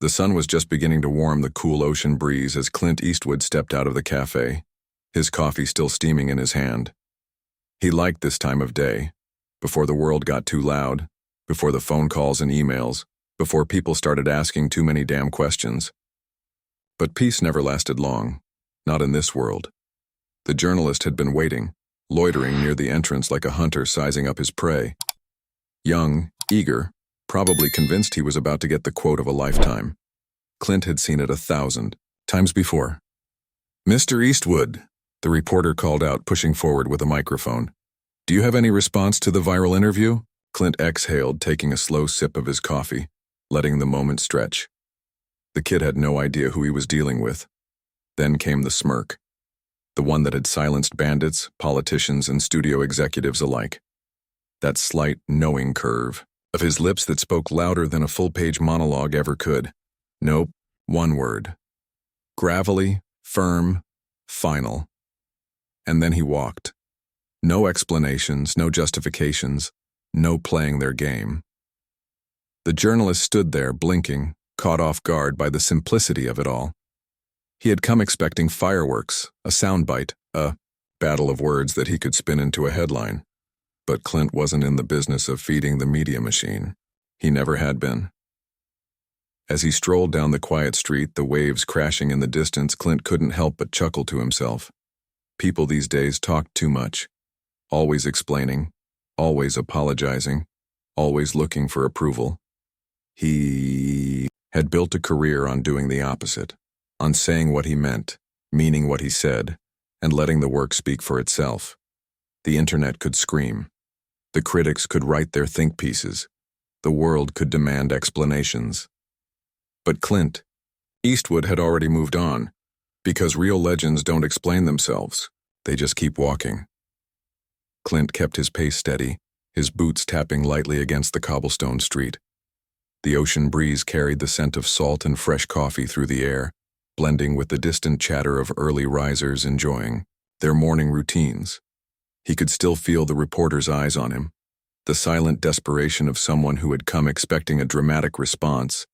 The sun was just beginning to warm the cool ocean breeze as Clint Eastwood stepped out of the cafe, his coffee still steaming in his hand. He liked this time of day, before the world got too loud, before the phone calls and emails, before people started asking too many damn questions. But peace never lasted long, not in this world. The journalist had been waiting, loitering near the entrance like a hunter sizing up his prey. Young, eager, probably convinced he was about to get the quote of a lifetime. Clint had seen it 1,000 times before. "Mr. Eastwood," the reporter called out, pushing forward with a microphone. "Do you have any response to the viral interview?" Clint exhaled, taking a slow sip of his coffee, letting the moment stretch. The kid had no idea who he was dealing with. Then came the smirk, the one that had silenced bandits, politicians, and studio executives alike. That slight, knowing curve of his lips that spoke louder than a full-page monologue ever could. Nope, one word. Gravelly, firm, final. And then he walked. No explanations, no justifications, no playing their game. The journalist stood there, blinking, caught off guard by the simplicity of it all. He had come expecting fireworks, a soundbite, a battle of words that he could spin into a headline. But Clint wasn't in the business of feeding the media machine. He never had been. As he strolled down the quiet street, the waves crashing in the distance, Clint couldn't help but chuckle to himself. People these days talked too much, always explaining, always apologizing, always looking for approval. He had built a career on doing the opposite, on saying what he meant, meaning what he said, and letting the work speak for itself. The internet could scream. The critics could write their think pieces. The world could demand explanations. But Clint Eastwood had already moved on, because real legends don't explain themselves. They just keep walking. Clint kept his pace steady, his boots tapping lightly against the cobblestone street. The ocean breeze carried the scent of salt and fresh coffee through the air, blending with the distant chatter of early risers enjoying their morning routines. He could still feel the reporter's eyes on him, the silent desperation of someone who had come expecting a dramatic response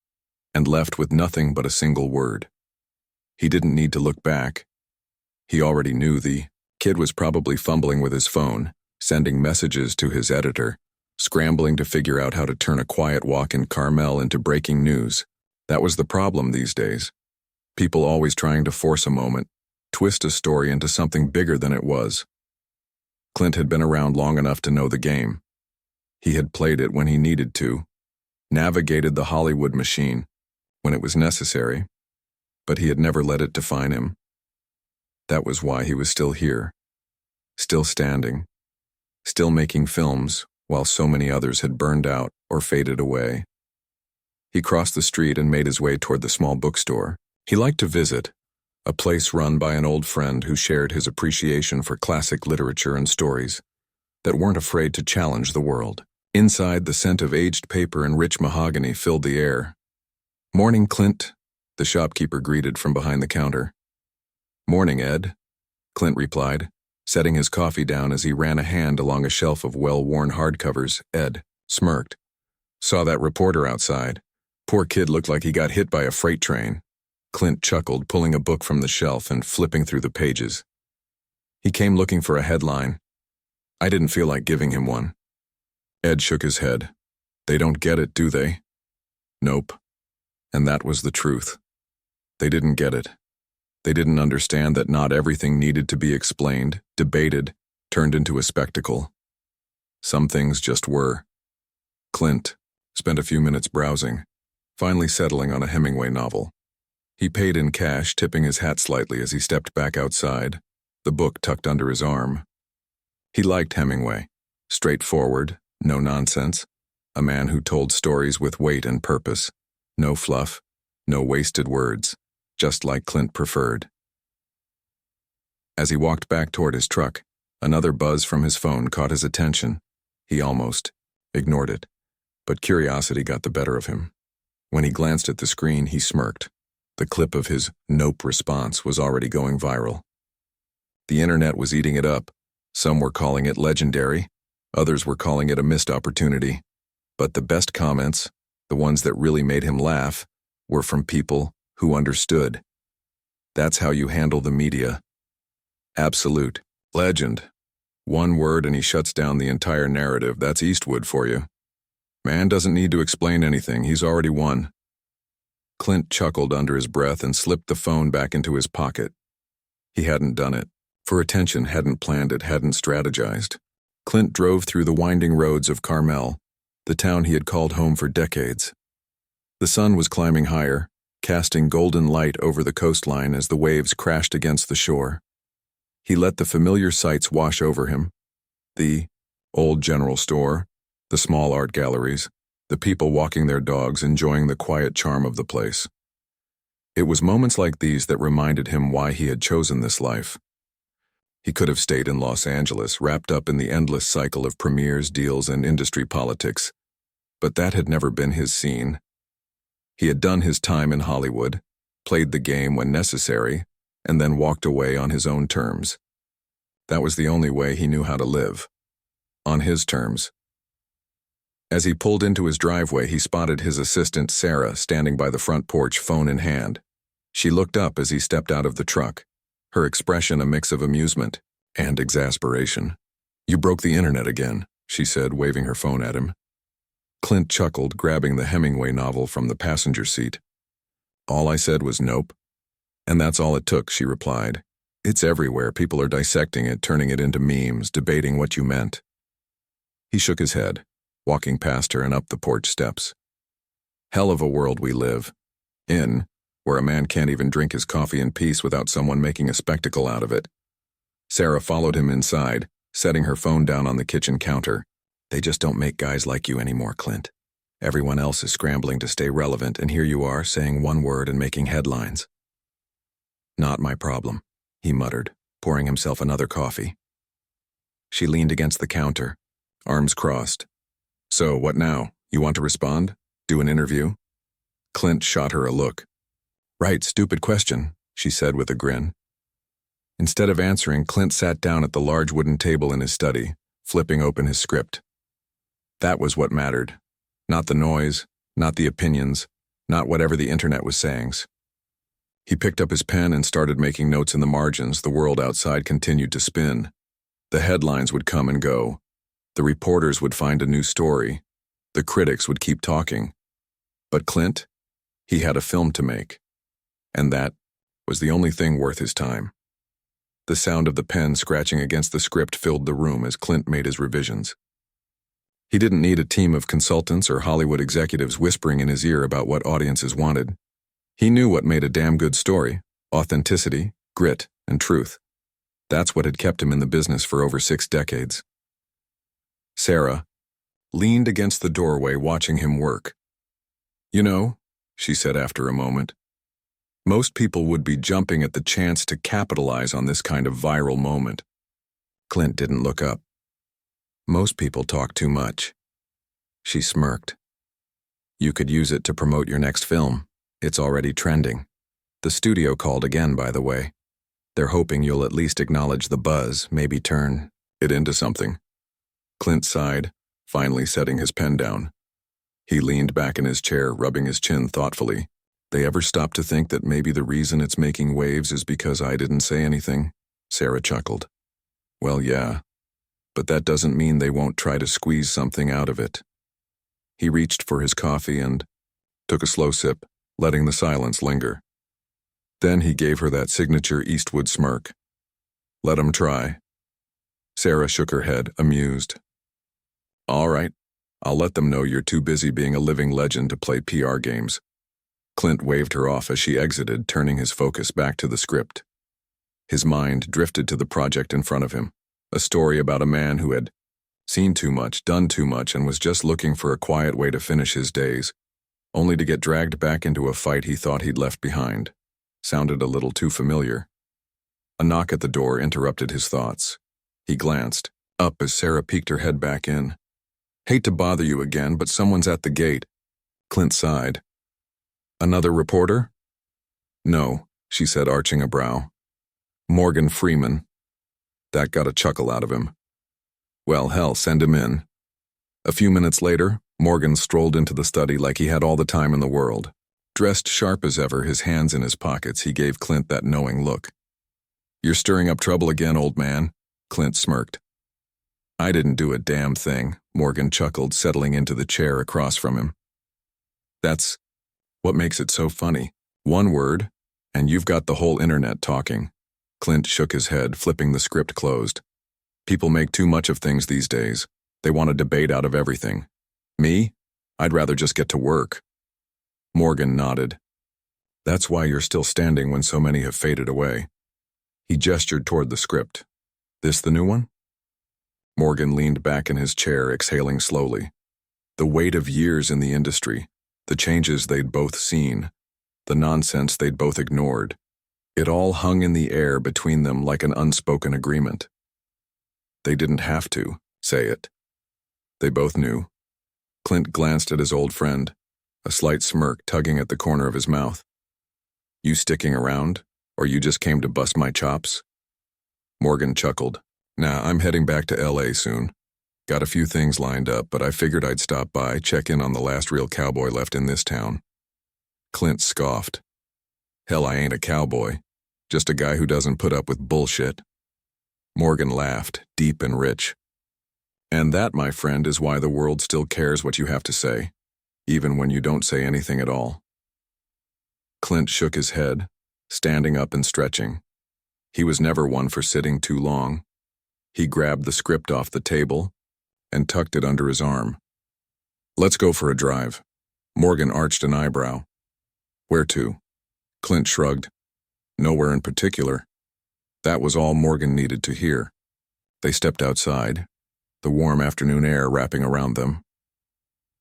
and left with nothing but a single word. He didn't need to look back. He already knew the kid was probably fumbling with his phone, sending messages to his editor, scrambling to figure out how to turn a quiet walk in Carmel into breaking news. That was the problem these days. People always trying to force a moment, twist a story into something bigger than it was. Clint had been around long enough to know the game. He had played it when he needed to, navigated the Hollywood machine when it was necessary, but he had never let it define him. That was why he was still here, still standing, still making films while so many others had burned out or faded away. He crossed the street and made his way toward the small bookstore he liked to visit, a place run by an old friend who shared his appreciation for classic literature and stories that weren't afraid to challenge the world. Inside, the scent of aged paper and rich mahogany filled the air. "Morning, Clint," the shopkeeper greeted from behind the counter. "Morning, Ed," Clint replied, setting his coffee down as he ran a hand along a shelf of well-worn hardcovers. Ed smirked. "Saw that reporter outside. Poor kid looked like he got hit by a freight train." Clint chuckled, pulling a book from the shelf and flipping through the pages. He came looking for a headline. I didn't feel like giving him one. Ed shook his head. "They don't get it, do they?" "Nope." And that was the truth. They didn't get it. They didn't understand that not everything needed to be explained, debated, turned into a spectacle. Some things just were. Clint spent a few minutes browsing, finally settling on a Hemingway novel. He paid in cash, tipping his hat slightly as he stepped back outside, the book tucked under his arm. He liked Hemingway. Straightforward, no nonsense, a man who told stories with weight and purpose. No fluff, no wasted words, just like Clint preferred. As he walked back toward his truck, another buzz from his phone caught his attention. He almost ignored it, but curiosity got the better of him. When he glanced at the screen, he smirked. The clip of his nope response was already going viral. The internet was eating it up. Some were calling it legendary, others were calling it a missed opportunity. But the best comments, the ones that really made him laugh, were from people who understood. That's how you handle the media. Absolute. Legend. One word and he shuts down the entire narrative. That's Eastwood for you. Man doesn't need to explain anything. He's already won. Clint chuckled under his breath and slipped the phone back into his pocket. He hadn't done it. For attention, hadn't planned it, hadn't strategized. Clint drove through the winding roads of Carmel, the town he had called home for decades. The sun was climbing higher, casting golden light over the coastline as the waves crashed against the shore. He let the familiar sights wash over him. The old general store, the small art galleries, the people walking their dogs, enjoying the quiet charm of the place. It was moments like these that reminded him why he had chosen this life. He could have stayed in Los Angeles, wrapped up in the endless cycle of premieres, deals, and industry politics, but that had never been his scene. He had done his time in Hollywood, played the game when necessary, and then walked away on his own terms. That was the only way he knew how to live. On his terms. As he pulled into his driveway, he spotted his assistant, Sarah, standing by the front porch, phone in hand. She looked up as he stepped out of the truck, her expression a mix of amusement and exasperation. "You broke the internet again," she said, waving her phone at him. Clint chuckled, grabbing the Hemingway novel from the passenger seat. "All I said was nope. And that's all it took," she replied. "It's everywhere. People are dissecting it, turning it into memes, debating what you meant." He shook his head, walking past her and up the porch steps. Hell of a world we live in, where a man can't even drink his coffee in peace without someone making a spectacle out of it. Sarah followed him inside, setting her phone down on the kitchen counter. "They just don't make guys like you anymore, Clint. Everyone else is scrambling to stay relevant, and here you are saying one word and making headlines." "Not my problem," he muttered, pouring himself another coffee. She leaned against the counter, arms crossed. "So, what now? You want to respond? Do an interview?" Clint shot her a look. "Right, stupid question," she said with a grin. Instead of answering, Clint sat down at the large wooden table in his study, flipping open his script. That was what mattered. Not the noise, not the opinions, not whatever the internet was saying. He picked up his pen and started making notes in the margins. The world outside continued to spin. The headlines would come and go. The reporters would find a new story. The critics would keep talking. But Clint? He had a film to make. And that was the only thing worth his time. The sound of the pen scratching against the script filled the room as Clint made his revisions. He didn't need a team of consultants or Hollywood executives whispering in his ear about what audiences wanted. He knew what made a damn good story: authenticity, grit, and truth. That's what had kept him in the business for over 6 decades. Sarah leaned against the doorway, watching him work. "You know," she said after a moment, "most people would be jumping at the chance to capitalize on this kind of viral moment." Clint didn't look up. "Most people talk too much." She smirked. "You could use it to promote your next film. It's already trending. The studio called again, by the way. They're hoping you'll at least acknowledge the buzz, maybe turn it into something." Clint sighed, finally setting his pen down. He leaned back in his chair, rubbing his chin thoughtfully. "They ever stop to think that maybe the reason it's making waves is because I didn't say anything?" Sarah chuckled. "Well, yeah. But that doesn't mean they won't try to squeeze something out of it." He reached for his coffee and took a slow sip, letting the silence linger. Then he gave her that signature Eastwood smirk. "Let 'em try." Sarah shook her head, amused. "All right, I'll let them know you're too busy being a living legend to play PR games." Clint waved her off as she exited, turning his focus back to the script. His mind drifted to the project in front of him, a story about a man who had seen too much, done too much, and was just looking for a quiet way to finish his days, only to get dragged back into a fight he thought he'd left behind. Sounded a little too familiar. A knock at the door interrupted his thoughts. He glanced up as Sarah peeked her head back in. "Hate to bother you again, but someone's at the gate." Clint sighed. "Another reporter?" "No," she said, arching a brow. "Morgan Freeman." That got a chuckle out of him. "Well, hell, send him in." A few minutes later, Morgan strolled into the study like he had all the time in the world. Dressed sharp as ever, his hands in his pockets, he gave Clint that knowing look. "You're stirring up trouble again, old man," Clint smirked. "I didn't do a damn thing," Morgan chuckled, settling into the chair across from him. "That's what makes it so funny. One word, and you've got the whole internet talking." Clint shook his head, flipping the script closed. "People make too much of things these days. They want a debate out of everything. Me? I'd rather just get to work." Morgan nodded. "That's why you're still standing when so many have faded away." He gestured toward the script. "This the new one?" Morgan leaned back in his chair, exhaling slowly. The weight of years in the industry, the changes they'd both seen, the nonsense they'd both ignored, it all hung in the air between them like an unspoken agreement. They didn't have to say it. They both knew. Clint glanced at his old friend, a slight smirk tugging at the corner of his mouth. "You sticking around, or you just came to bust my chops?" Morgan chuckled. "Nah, I'm heading back to LA soon. Got a few things lined up, but I figured I'd stop by, check in on the last real cowboy left in this town." Clint scoffed. "Hell, I ain't a cowboy. Just a guy who doesn't put up with bullshit." Morgan laughed, deep and rich. "And that, my friend, is why the world still cares what you have to say, even when you don't say anything at all." Clint shook his head, standing up and stretching. He was never one for sitting too long. He grabbed the script off the table and tucked it under his arm. "Let's go for a drive." Morgan arched an eyebrow. "Where to?" Clint shrugged. "Nowhere in particular." That was all Morgan needed to hear. They stepped outside, the warm afternoon air wrapping around them.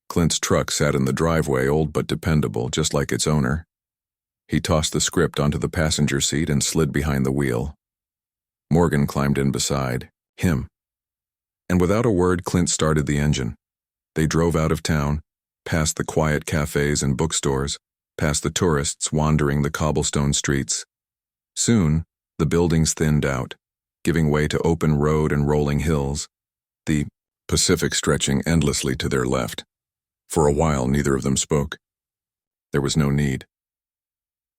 Clint's truck sat in the driveway, old but dependable, just like its owner. He tossed the script onto the passenger seat and slid behind the wheel. Morgan climbed in beside him. And without a word, Clint started the engine. They drove out of town, past the quiet cafes and bookstores, past the tourists wandering the cobblestone streets. Soon, the buildings thinned out, giving way to open road and rolling hills, the Pacific stretching endlessly to their left. For a while, neither of them spoke. There was no need.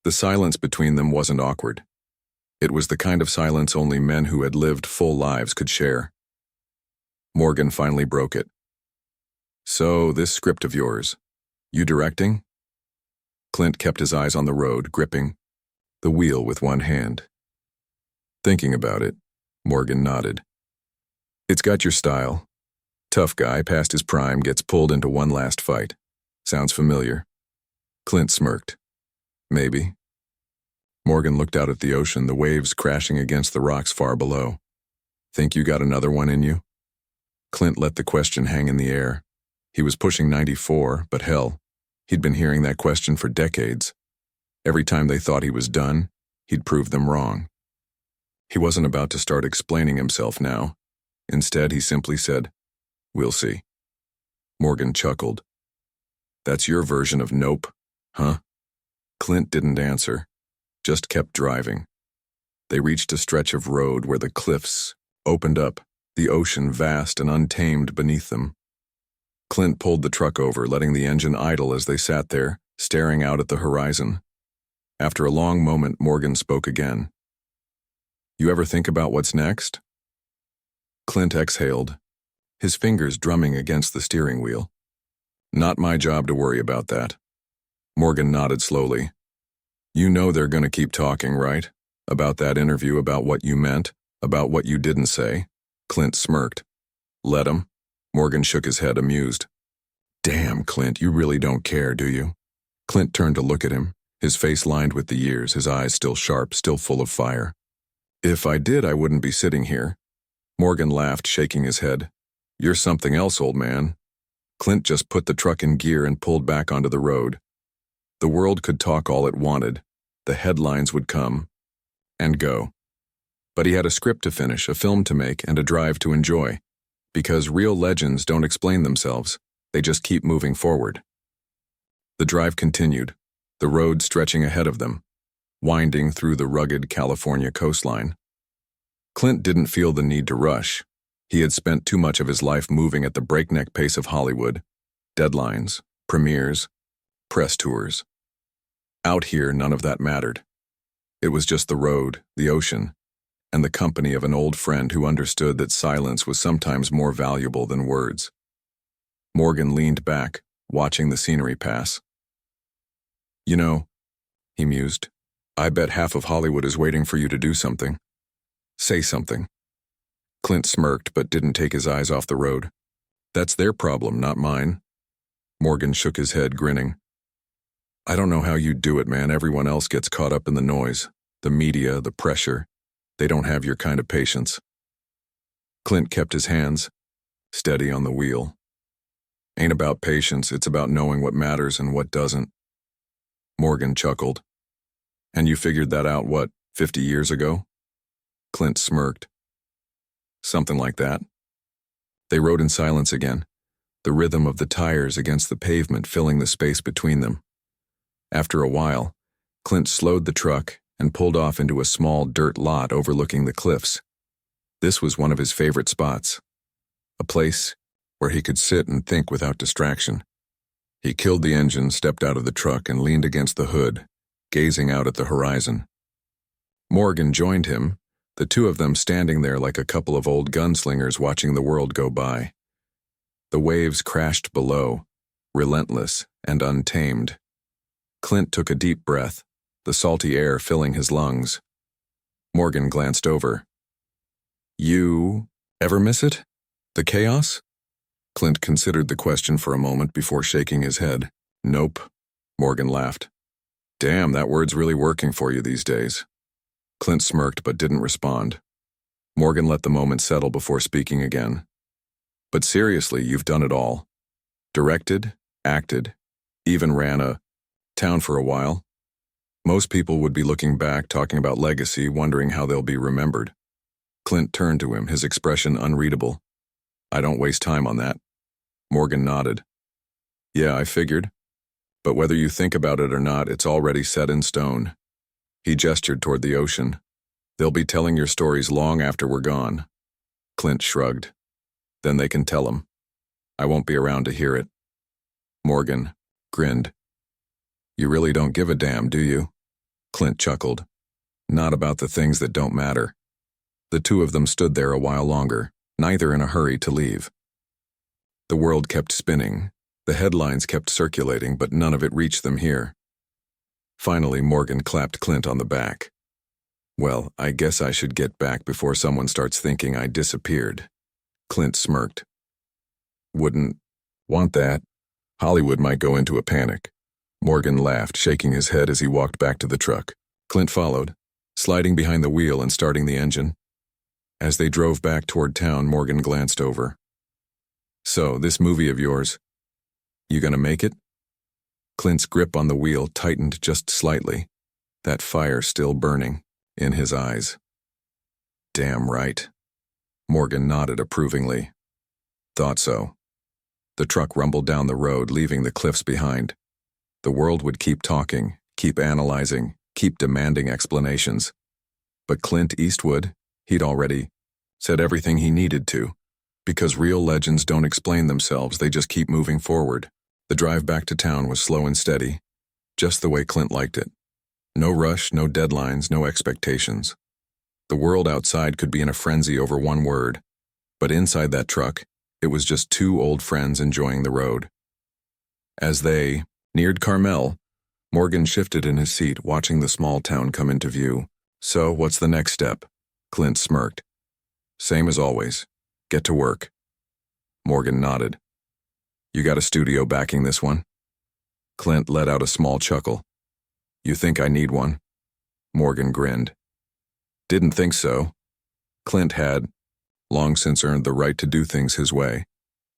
The silence between them wasn't awkward. It was the kind of silence only men who had lived full lives could share. Morgan finally broke it. "So, this script of yours, you directing?" Clint kept his eyes on the road, gripping the wheel with one hand. "Thinking about it," Morgan nodded. "It's got your style. Tough guy, past his prime, gets pulled into one last fight. Sounds familiar?" Clint smirked. "Maybe." Morgan looked out at the ocean, the waves crashing against the rocks far below. "Think you got another one in you?" Clint let the question hang in the air. He was pushing 94, but hell, he'd been hearing that question for decades. Every time they thought he was done, he'd prove them wrong. He wasn't about to start explaining himself now. Instead, he simply said, "We'll see." Morgan chuckled. "That's your version of nope, huh?" Clint didn't answer, just kept driving. They reached a stretch of road where the cliffs opened up, the ocean vast and untamed beneath them. Clint pulled the truck over, letting the engine idle as they sat there, staring out at the horizon. After a long moment, Morgan spoke again. "You ever think about what's next?" Clint exhaled, his fingers drumming against the steering wheel. "Not my job to worry about that." Morgan nodded slowly. "You know they're going to keep talking, right? About that interview, about what you meant, about what you didn't say." Clint smirked. "Let 'em." Morgan shook his head, amused. "Damn, Clint, you really don't care, do you?" Clint turned to look at him, his face lined with the years, his eyes still sharp, still full of fire. "If I did, I wouldn't be sitting here." Morgan laughed, shaking his head. "You're something else, old man." Clint just put the truck in gear and pulled back onto the road. The world could talk all it wanted. The headlines would come and go. But he had a script to finish, a film to make, and a drive to enjoy. Because real legends don't explain themselves, they just keep moving forward. The drive continued, the road stretching ahead of them, winding through the rugged California coastline. Clint didn't feel the need to rush. He had spent too much of his life moving at the breakneck pace of Hollywood. Deadlines, premieres, press tours. Out here, none of that mattered. It was just the road, the ocean, and the company of an old friend who understood that silence was sometimes more valuable than words. Morgan leaned back, watching the scenery pass. You know, he mused, I bet half of Hollywood is waiting for you to do something. Say something. Clint smirked but didn't take his eyes off the road. That's their problem, not mine. Morgan shook his head, grinning. I don't know how you do it, man. Everyone else gets caught up in the noise, the media, the pressure. They don't have your kind of patience. Clint kept his hands steady on the wheel. Ain't about patience, it's about knowing what matters and what doesn't. Morgan chuckled. And you figured that out, what, 50 years ago? Clint smirked. Something like that. They rode in silence again, the rhythm of the tires against the pavement filling the space between them. After a while, Clint slowed the truck and pulled off into a small dirt lot overlooking the cliffs. This was one of his favorite spots, a place where he could sit and think without distraction. He killed the engine, stepped out of the truck, and leaned against the hood, gazing out at the horizon. Morgan joined him, the two of them standing there like a couple of old gunslingers watching the world go by. The waves crashed below, relentless and untamed. Clint took a deep breath, the salty air filling his lungs. Morgan glanced over. You ever miss it? The chaos? Clint considered the question for a moment before shaking his head. Nope. Morgan laughed. Damn, that word's really working for you these days. Clint smirked but didn't respond. Morgan let the moment settle before speaking again. But seriously, you've done it all. Directed, acted, even ran a town for a while. Most people would be looking back, talking about legacy, wondering how they'll be remembered. Clint turned to him, his expression unreadable. I don't waste time on that. Morgan nodded. Yeah, I figured. But whether you think about it or not, it's already set in stone. He gestured toward the ocean. They'll be telling your stories long after we're gone. Clint shrugged. Then they can tell them. I won't be around to hear it. Morgan grinned. You really don't give a damn, do you? Clint chuckled. Not about the things that don't matter. The two of them stood there a while longer, neither in a hurry to leave. The world kept spinning. The headlines kept circulating, but none of it reached them here. Finally, Morgan clapped Clint on the back. Well, I guess I should get back before someone starts thinking I disappeared. Clint smirked. Wouldn't want that. Hollywood might go into a panic. Morgan laughed, shaking his head as he walked back to the truck. Clint followed, sliding behind the wheel and starting the engine. As they drove back toward town, Morgan glanced over. So, this movie of yours, you gonna make it? Clint's grip on the wheel tightened just slightly, that fire still burning in his eyes. Damn right. Morgan nodded approvingly. Thought so. The truck rumbled down the road, leaving the cliffs behind. The world would keep talking, keep analyzing, keep demanding explanations. But Clint Eastwood, he'd already said everything he needed to. Because real legends don't explain themselves, they just keep moving forward. The drive back to town was slow and steady, just the way Clint liked it. No rush, no deadlines, no expectations. The world outside could be in a frenzy over one word, but inside that truck, it was just two old friends enjoying the road. As they neared Carmel, Morgan shifted in his seat, watching the small town come into view. So, what's the next step? Clint smirked. Same as always. Get to work. Morgan nodded. You got a studio backing this one? Clint let out a small chuckle. You think I need one? Morgan grinned. Didn't think so. Clint had long since earned the right to do things his way.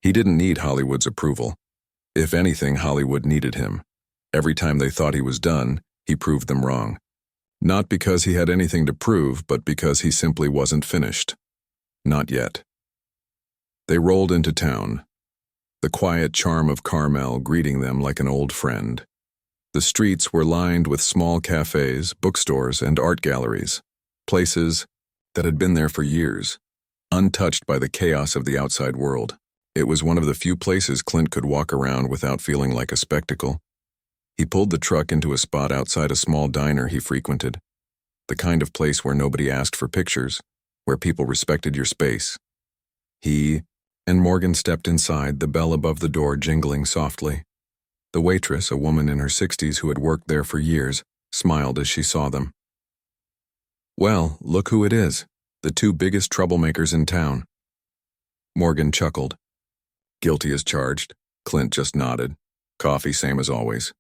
He didn't need Hollywood's approval. If anything, Hollywood needed him. Every time they thought he was done, he proved them wrong. Not because he had anything to prove, but because he simply wasn't finished. Not yet. They rolled into town, the quiet charm of Carmel greeting them like an old friend. The streets were lined with small cafes, bookstores, and art galleries, places that had been there for years, untouched by the chaos of the outside world. It was one of the few places Clint could walk around without feeling like a spectacle. He pulled the truck into a spot outside a small diner he frequented, the kind of place where nobody asked for pictures, where people respected your space. He and Morgan stepped inside, the bell above the door jingling softly. The waitress, a woman in her 60s who had worked there for years, smiled as she saw them. "Well, look who it is, the two biggest troublemakers in town." Morgan chuckled. "Guilty as charged." Clint just nodded. "Coffee, same as always."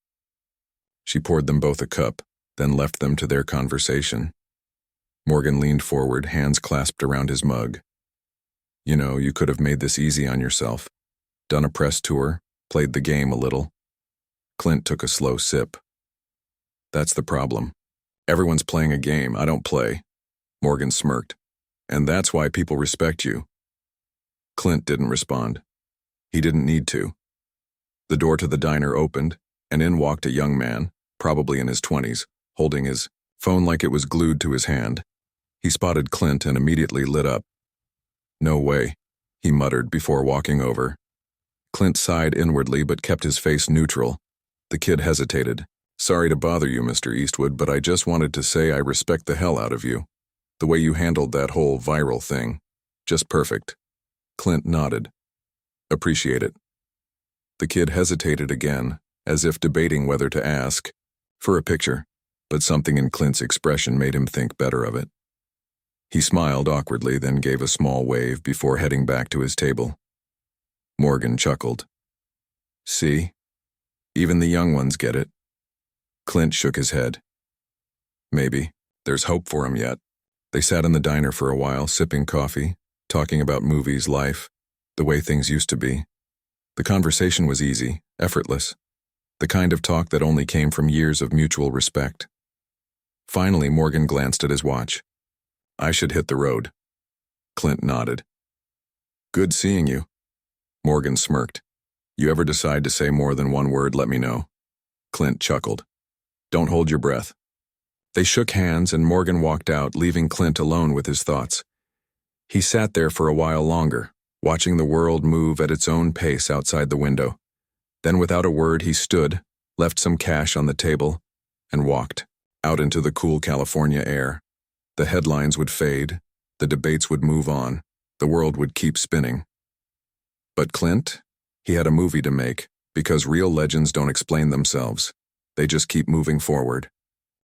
She poured them both a cup, then left them to their conversation. Morgan leaned forward, hands clasped around his mug. "You know, you could have made this easy on yourself. Done a press tour, played the game a little." Clint took a slow sip. "That's the problem. Everyone's playing a game, I don't play." Morgan smirked. "And that's why people respect you." Clint didn't respond. He didn't need to. The door to the diner opened, and in walked a young man, probably in his 20s, holding his phone like it was glued to his hand. He spotted Clint and immediately lit up. "No way," he muttered before walking over. Clint sighed inwardly but kept his face neutral. The kid hesitated. "Sorry to bother you, Mr. Eastwood, but I just wanted to say I respect the hell out of you. The way you handled that whole viral thing. Just perfect." Clint nodded. "Appreciate it." The kid hesitated again, as if debating whether to ask for a picture, but something in Clint's expression made him think better of it. He smiled awkwardly, then gave a small wave before heading back to his table. Morgan chuckled. "See? Even the young ones get it." Clint shook his head. "Maybe. There's hope for him yet." They sat in the diner for a while, sipping coffee, talking about movies, life, the way things used to be. The conversation was easy, effortless, the kind of talk that only came from years of mutual respect. Finally, Morgan glanced at his watch. "I should hit the road." Clint nodded. "Good seeing you." Morgan smirked. "You ever decide to say more than one word, let me know." Clint chuckled. "Don't hold your breath." They shook hands and Morgan walked out, leaving Clint alone with his thoughts. He sat there for a while longer, watching the world move at its own pace outside the window. Then without a word he stood, left some cash on the table, and walked out into the cool California air. The headlines would fade, the debates would move on, the world would keep spinning. But Clint, he had a movie to make, because real legends don't explain themselves. They just keep moving forward.